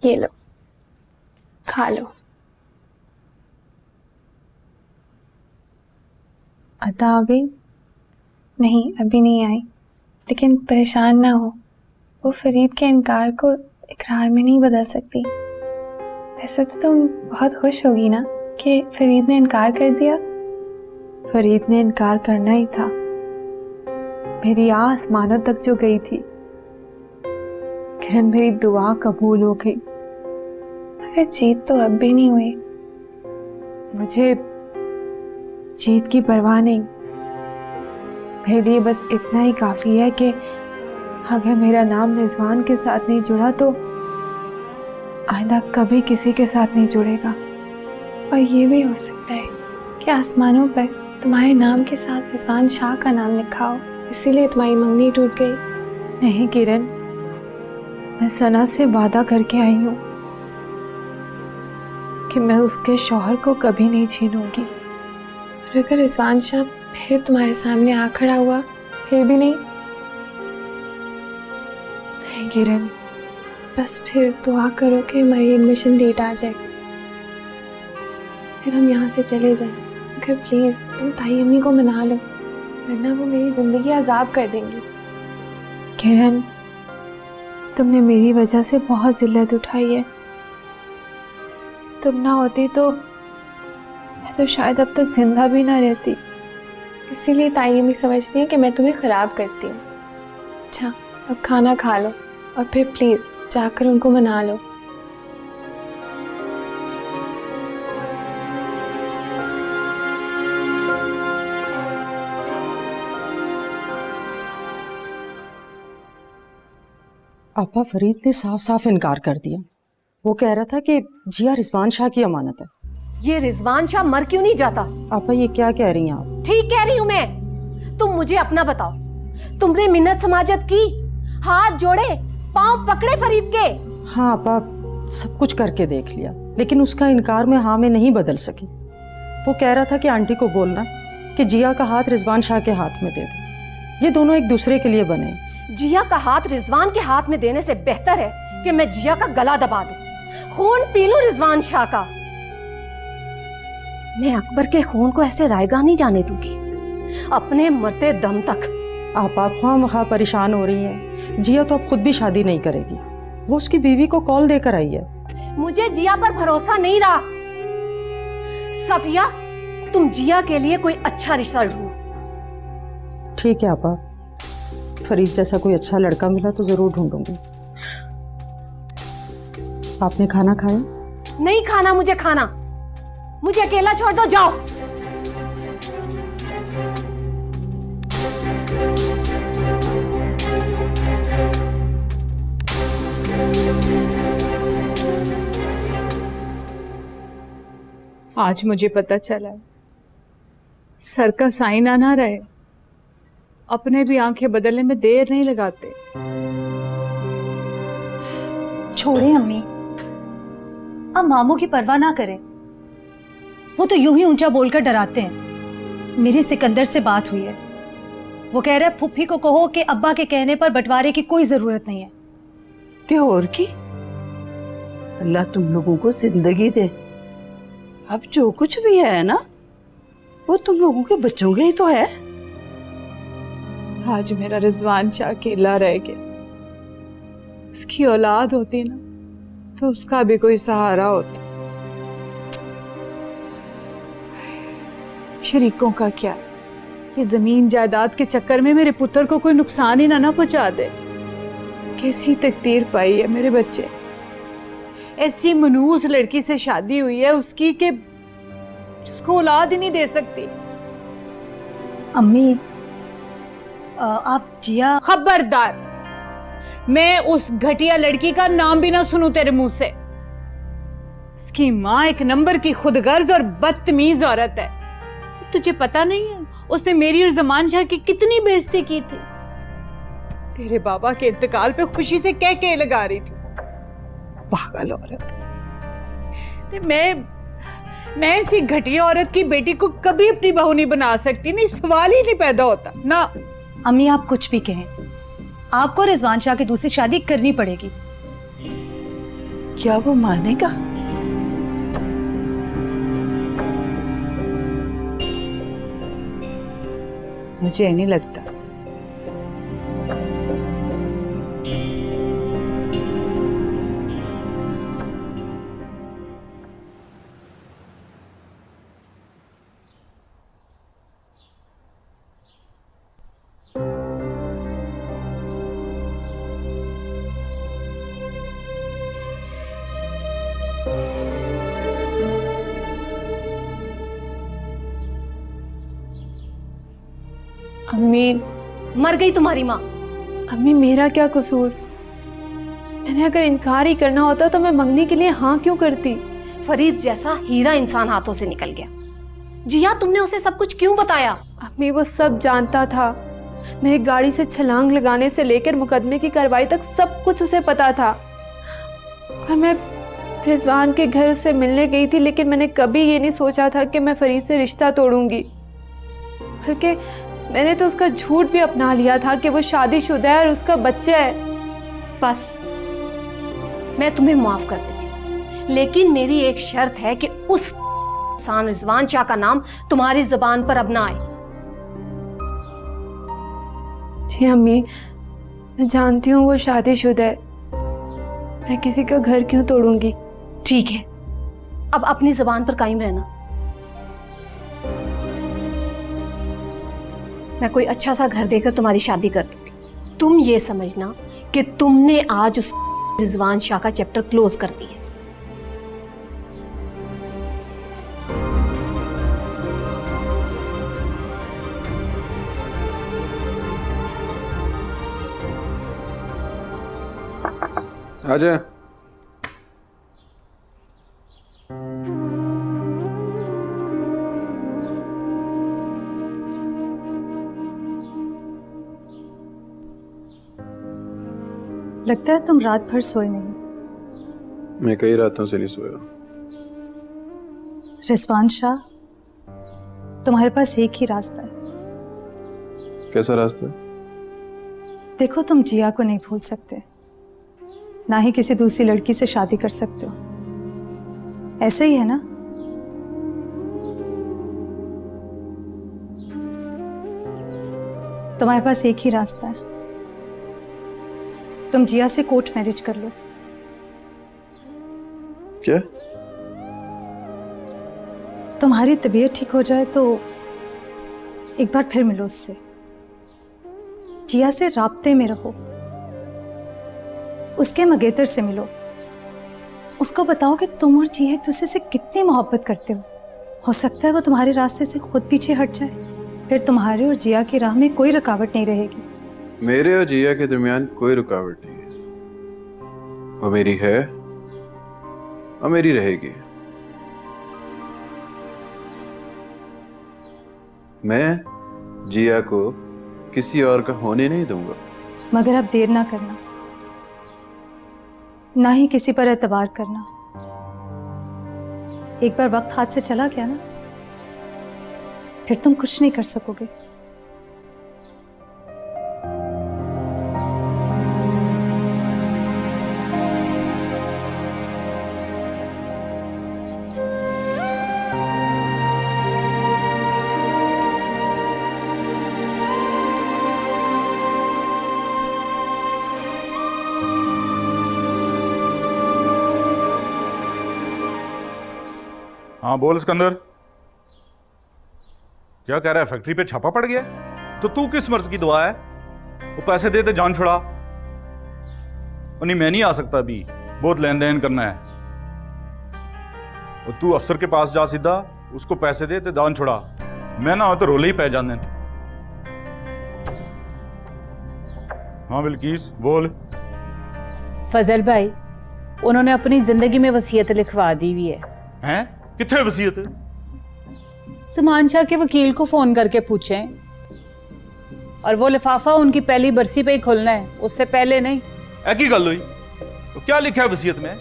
ये लो, खा लो। अता आ गई? नहीं, अभी नहीं आई, लेकिन परेशान ना हो, वो फरीद के इनकार को इकरार में नहीं बदल सकती। वैसे तो तुम बहुत खुश होगी ना कि फरीद ने इनकार कर दिया। फरीद ने इनकार करना ही था। मेरी आसमानों तक जो गई थी, किरण मेरी दुआ कबूल हो गई। मगर जीत तो अब भी नहीं हुई। मुझे जीत की परवाह नहीं, मेरे लिए बस इतना ही काफी है कि अगर मेरा नाम रिजवान के साथ नहीं जुड़ा तो आइंदा कभी किसी के साथ नहीं जुड़ेगा। और ये भी हो सकता है कि आसमानों पर तुम्हारे नाम के साथ रिजवान शाह का नाम लिखा हो, इसीलिए तुम्हारी मंगनी टूट गई। नहीं किरण, मैं सना से वादा करके आई हूं कि मैं उसके शौहर को कभी नहीं छीनूंगी। और अगर रिजवान शाह फिर तुम्हारे सामने आ खड़ा हुआ, फिर भी नहीं? नहीं किरण, बस फिर दुआ करो कि हमारी एडमिशन डेट आ जाए, फिर हम यहाँ से चले जाएं। मगर प्लीज तुम ताई अम्मी को मना लो, वरना वो मेरी जिंदगी अजाब कर देंगी। किरण, तुमने मेरी वजह से बहुत जिल्लत उठाई है। तुम ना होती तो मैं तो शायद अब तक जिंदा भी ना रहती। इसीलिए ताई अम्मी समझती हैं कि मैं तुम्हें खराब करती हूँ। अच्छा, अब खाना खा लो और फिर प्लीज जाकर उनको मना लो। आपा, फरीद ने साफ साफ इनकार कर दिया। वो कह रहा था कि जिया रिजवान शाह की अमानत है। ये रिजवान शाह मर क्यों नहीं जाता? आपा, ये क्या कह रही हैं आप? ठीक कह रही हूं मैं। तुम मुझे अपना बताओ, तुमने मिन्नत समाजत की, हाथ जोड़े, पांव पकड़े फरीद के? हाँ आपा, सब कुछ करके देख लिया, लेकिन उसका इनकार में हाँ में नहीं बदल सकी। वो कह रहा था कि आंटी को बोलना कि जिया का हाथ रिजवान शाह के हाथ में दे दे, ये दोनों एक दूसरे के लिए बने। जिया का हाथ रिजवान के हाथ में देने से बेहतर है कि मैं जिया का गला दबा दूं, खून पी लूं रिजवान शाह का। मैं अकबर के खून को ऐसे रायगा नहीं जाने दूंगी, अपने मरते दम तक। आप ख्वाह परेशान हो रही हैं। जिया तो अब खुद भी शादी नहीं करेगी, वो उसकी बीवी को कॉल देकर आई है। मुझे जिया पर भरोसा नहीं रहा। सफिया, तुम जिया के लिए कोई अच्छा रिश्ता ढूंढो। ठीक है आपा, फरीद जैसा कोई अच्छा लड़का मिला तो जरूर ढूंढूंगी। आपने खाना खाया? नहीं खाना मुझे खाना, मुझे अकेला छोड़ दो, जाओ। आज मुझे पता चला है, सर का साइन आना रहे, अपने भी आंखें बदलने में देर नहीं लगाते। छोड़े अम्मी, अब मामू की परवाह ना करें, वो तो यूं ही ऊंचा बोलकर डराते हैं। मेरी सिकंदर से बात हुई है, वो कह रहे फुफ्फी को कहो कि अब्बा के कहने पर बंटवारे की कोई जरूरत नहीं है। ते और की, अल्लाह तुम लोगों को जिंदगी दे। अब जो कुछ भी है ना, वो तुम लोगों के बच्चों के ही तो है। आज मेरा रिजवान शाह अकेला रह गया। उसकी औलाद होती ना तो उसका भी कोई सहारा होता। शरीकों का क्या, ये जमीन जायदाद के चक्कर में मेरे पुत्र को कोई नुकसान ही ना पहुंचा दे। कैसी तकदीर पाई है मेरे बच्चे। ऐसी मनूस लड़की से शादी हुई है उसकी कि उसको औलाद ही नहीं दे सकती। अम्मी, आप जिया। खबरदार, मैं उस घटिया लड़की का नाम भी ना सुनूं तेरे मुंह से। उसकी माँ एक नंबर की खुदगर्ज और बदतमीज औरत है। तुझे पता नहीं है उसने मेरी और जमान शाह की कितनी बेइज्जती की थी। तेरे बाबा के इंतकाल पे खुशी से कह के लगा रही थी। पागल औरत। मैं ऐसी घटिया औरत की बेटी को कभी अपनी बहू नहीं बना सकती। नहीं, सवाल ही नहीं पैदा होता ना। अम्मी, आप कुछ भी कहें, आपको रिजवान शाह की दूसरी शादी करनी पड़ेगी। क्या वो मानेगा? मुझे नहीं लगता। अम्मी, मर गई तुम्हारी माँ। अम्मी मेरा क्या कसूर? मैंने अगर इनकार ही करना होता तो मैं मंगनी के लिए हाँ क्यों करती? फरीद जैसा हीरा इंसान हाथों से निकल गया। जिया, तुमने उसे सब कुछ क्यों बताया? अम्मी वो सब जानता था। मेरी गाड़ी से छलांग लगाने से लेकर मुकदमे की कार्रवाई तक सब कुछ उसे पता था। और मैं रिजवान के घर उसे मिलने गई थी, लेकिन मैंने कभी ये नहीं सोचा था कि मैं फरीद से रिश्ता तोड़ूंगी। बल्कि मैंने तो उसका झूठ भी अपना लिया था कि वो शादीशुदा है और उसका बच्चा है। बस मैं तुम्हें माफ कर देती हूँ, लेकिन मेरी एक शर्त है कि उस इंसान रिजवान शाह का नाम तुम्हारी जुबान पर अब ना आए। जी अम्मी, मैं जानती हूँ वो शादीशुदा है। मैं किसी का घर क्यों तोड़ूंगी? ठीक है, अब अपनी जुबान पर कायम रहना। मैं कोई अच्छा सा घर देकर तुम्हारी शादी कर दूंगी। तुम ये समझना कि तुमने आज उस रिजवान शाह का चैप्टर क्लोज कर दिया। आ जाए। लगता है तुम रात भर सोए नहीं। मैं कई रातों से नहीं सोया। रिजवान शाह, तुम्हारे पास एक ही रास्ता है। कैसा रास्ता? देखो, तुम जिया को नहीं भूल सकते, ना ही किसी दूसरी लड़की से शादी कर सकते हो। ऐसे ही है ना? तुम्हारे पास एक ही रास्ता है। तुम जिया से कोर्ट मैरिज कर लो। क्या? तुम्हारी तबीयत ठीक हो जाए तो एक बार फिर मिलो उससे। जिया से राब्ते में रहो, उसके मंगेतर से मिलो। उसको बताओ कि तुम और जिया एक दूसरे से कितनी मोहब्बत करते हो सकता है वो तुम्हारे रास्ते से खुद पीछे हट जाए। फिर तुम्हारे और जिया की राह में कोई रुकावट नहीं रहेगी। मेरे और जिया के दरमियान कोई रुकावट नहीं है। वो मेरी है और मेरी रहेगी। मैं जिया को किसी और का होने नहीं दूंगा। मगर अब देर ना करना, ना ही किसी पर एतबार करना। एक बार वक्त हाथ से चला गया ना, फिर तुम कुछ नहीं कर सकोगे। हाँ बोल सिकंदर, क्या कह रहा है? फैक्ट्री पे छापा पड़ गया? तो तू किस मर्ज की दुआ है? वो पैसे दे दे जान छुड़ा। नहीं मैं नहीं आ सकता अभी, बहुत लेन देन करना है। और तू अफसर के पास जा सीधा, उसको पैसे दे ते जान छुड़ा। मैं ना हो तो रोले ही पै जाने। हाँ बिल्किस बोल। फजल भाई, उन्होंने अपनी जिंदगी में वसीयत लिखवा दी हुई है। हैं? कितने वसीयत? सुमान शाह के वकील को फोन करके पूछें, और वो लिफाफा उनकी पहली बरसी पे ही खुलना है, उससे पहले नहीं। ऐसी गल हुई? तो क्या लिखा है वसीयत में?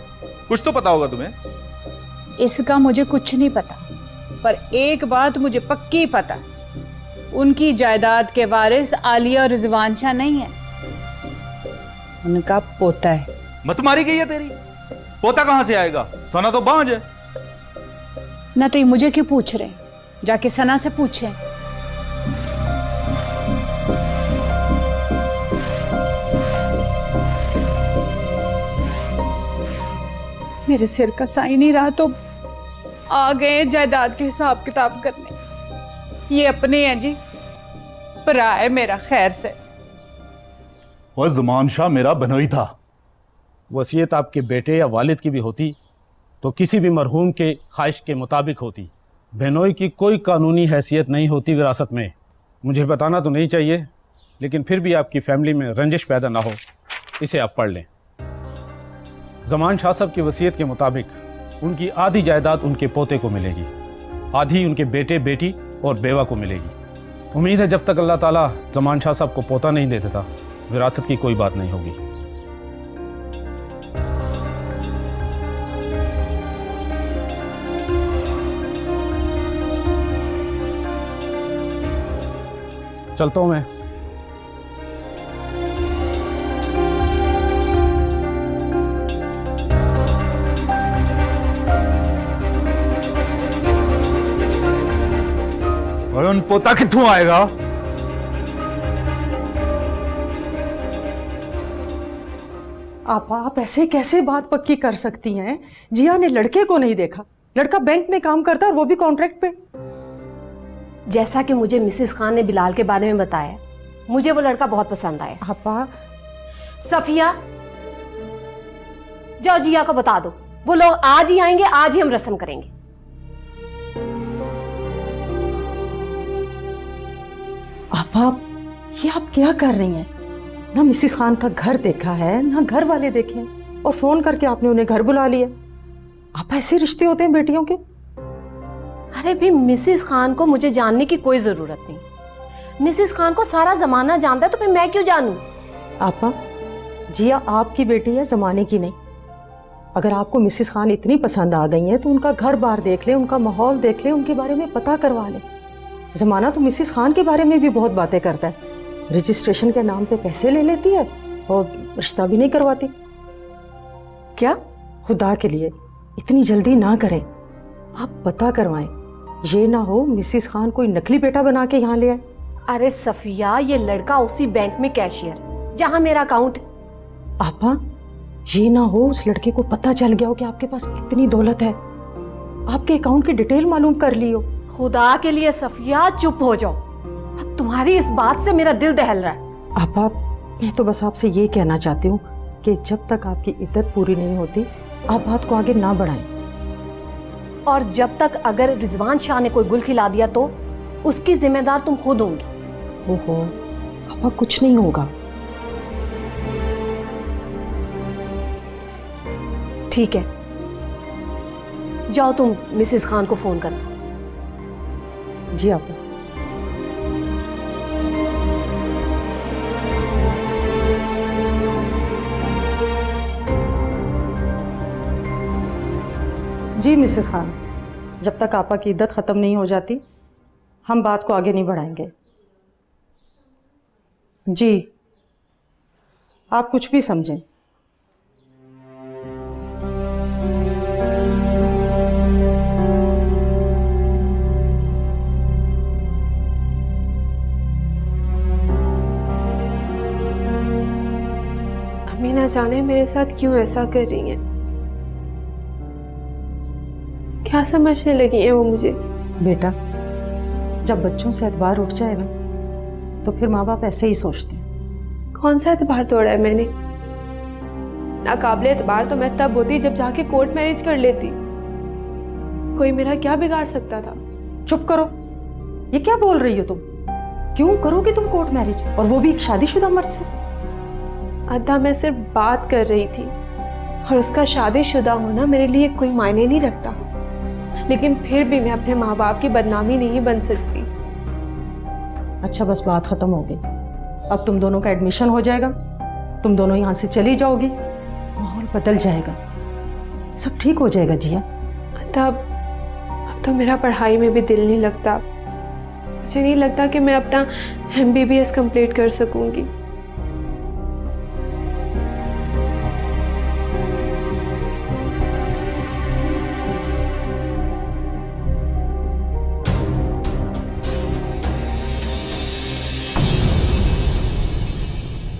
कुछ तो पता होगा तुम्हें। इसका मुझे कुछ नहीं पता, पर एक बात मुझे पक्की पता, उनकी जायदाद के वारिस आलिया और रिजवान शाह नहीं है, उनका पोता है। मत मारी गई है तेरी। पोता कहां से आएगा? सना तो बांझ है। ना तो ये मुझे क्यों पूछ रहे, जाके सना से पूछे। मेरे सिर का साई नहीं रहा तो आ गए जायदाद के हिसाब किताब करने। ये अपने हैं जी, भरा है मेरा खैर से। और ज़मान शाह मेरा बनोई था। वसीयत आपके बेटे या वालिद की भी होती तो किसी भी मरहूम के ख्वाहिश के मुताबिक होती। बहनोई की कोई कानूनी हैसियत नहीं होती विरासत में। मुझे बताना तो नहीं चाहिए, लेकिन फिर भी आपकी फैमिली में रंजिश पैदा ना हो, इसे आप पढ़ लें। ज़मान शाह साहब की वसीयत के मुताबिक उनकी आधी जायदाद उनके पोते को मिलेगी, आधी उनके बेटे बेटी और बेवा को मिलेगी। उम्मीद है जब तक अल्लाह ताला ज़मान शाह साहब को पोता नहीं दे देता, विरासत की कोई बात नहीं होगी। चलता हूं मैं। और पोता कित्थों आएगा? आप ऐसे कैसे बात पक्की कर सकती हैं? जिया ने लड़के को नहीं देखा। लड़का बैंक में काम करता है और वो भी कॉन्ट्रैक्ट पे। जैसा कि मुझे मिसेस खान ने बिलाल के बारे में बताया, मुझे वो लड़का बहुत पसंद आया। आपा, सफिया, जाओ जिया को बता दो, वो लोग आज ही आएंगे, आज ही हम रस्म करेंगे। आप ये आप क्या कर रही हैं? ना मिसिस खान का घर देखा है, ना घर वाले देखे हैं, और फोन करके आपने उन्हें घर बुला लिया। आप ऐसे रिश्ते होते हैं बेटियों के? अरे भी मिसिस खान को मुझे जानने की कोई जरूरत नहीं। मिसिस खान को सारा जमाना जानता है, तो फिर मैं क्यों जानूं? आपा, जिया आपकी बेटी है, जमाने की नहीं। अगर आपको मिसिस खान इतनी पसंद आ गई है तो उनका घर बार देख ले, उनका माहौल देख ले, उनके बारे में पता करवा ले। जमाना तो मिसिस खान के बारे में भी बहुत बातें करता है। रजिस्ट्रेशन के नाम पे पैसे ले लेती है और रिश्ता भी नहीं करवाती। क्या? खुदा के लिए इतनी जल्दी ना करें, आप पता करवाएं। ये ना हो मिसिस खान कोई नकली बेटा बना के यहाँ ले आए। अरे सफिया, ये लड़का उसी बैंक में कैशियर जहां मेरा अकाउंट। आपा, ये ना हो उस लड़के को पता चल गया हो कि आपके पास कितनी दौलत है, आपके अकाउंट की डिटेल मालूम कर ली हो। खुदा के लिए सफिया चुप हो जाओ, अब तुम्हारी इस बात से मेरा दिल दहल रहा है। आपा, मैं तो बस आपसे ये कहना चाहती हूँ कि जब तक आपकी इद्दत पूरी नहीं होती, आप बात को आगे ना बढ़ाएं। और जब तक अगर रिजवान शाह ने कोई गुल खिला दिया तो उसकी जिम्मेदार तुम खुद होंगी। ओहो, आपा कुछ नहीं होगा। ठीक है, जाओ तुम मिसेस खान को फोन कर दो। जी आपा। जी मिसेस खान, जब तक आपा की इद्दत ख़त्म नहीं हो जाती, हम बात को आगे नहीं बढ़ाएंगे। जी, आप कुछ भी समझें। अम्मी ना जाने मेरे साथ क्यों ऐसा कर रही हैं। क्या समझने लगी है वो मुझे? बेटा, जब बच्चों से एतबार उठ जाए ना, तो फिर माँ बाप ऐसे ही सोचते हैं। कौन सा एतबार तोड़ा है मैंने? नाकाबिले एतबार तो मैं तब होती जब जाके कोर्ट मैरिज कर लेती। कोई मेरा क्या बिगाड़ सकता था? चुप करो, ये क्या बोल रही हो तुम? क्यों करोगे तुम कोर्ट मैरिज, और वो भी एक शादीशुदा मर्द से? अद्दा, मैं सिर्फ बात कर रही थी, और उसका शादीशुदा होना मेरे लिए कोई मायने नहीं रखता। लेकिन फिर भी मैं अपने माँ बाप की बदनामी नहीं बन सकती। अच्छा, बस बात खत्म हो गई। अब तुम दोनों का एडमिशन हो जाएगा, तुम दोनों यहाँ से चली जाओगी, माहौल बदल जाएगा, सब ठीक हो जाएगा। जिया, अब तो मेरा पढ़ाई में भी दिल नहीं लगता। मुझे नहीं लगता कि मैं अपना MBBS कंप्लीट कर सकूंगी।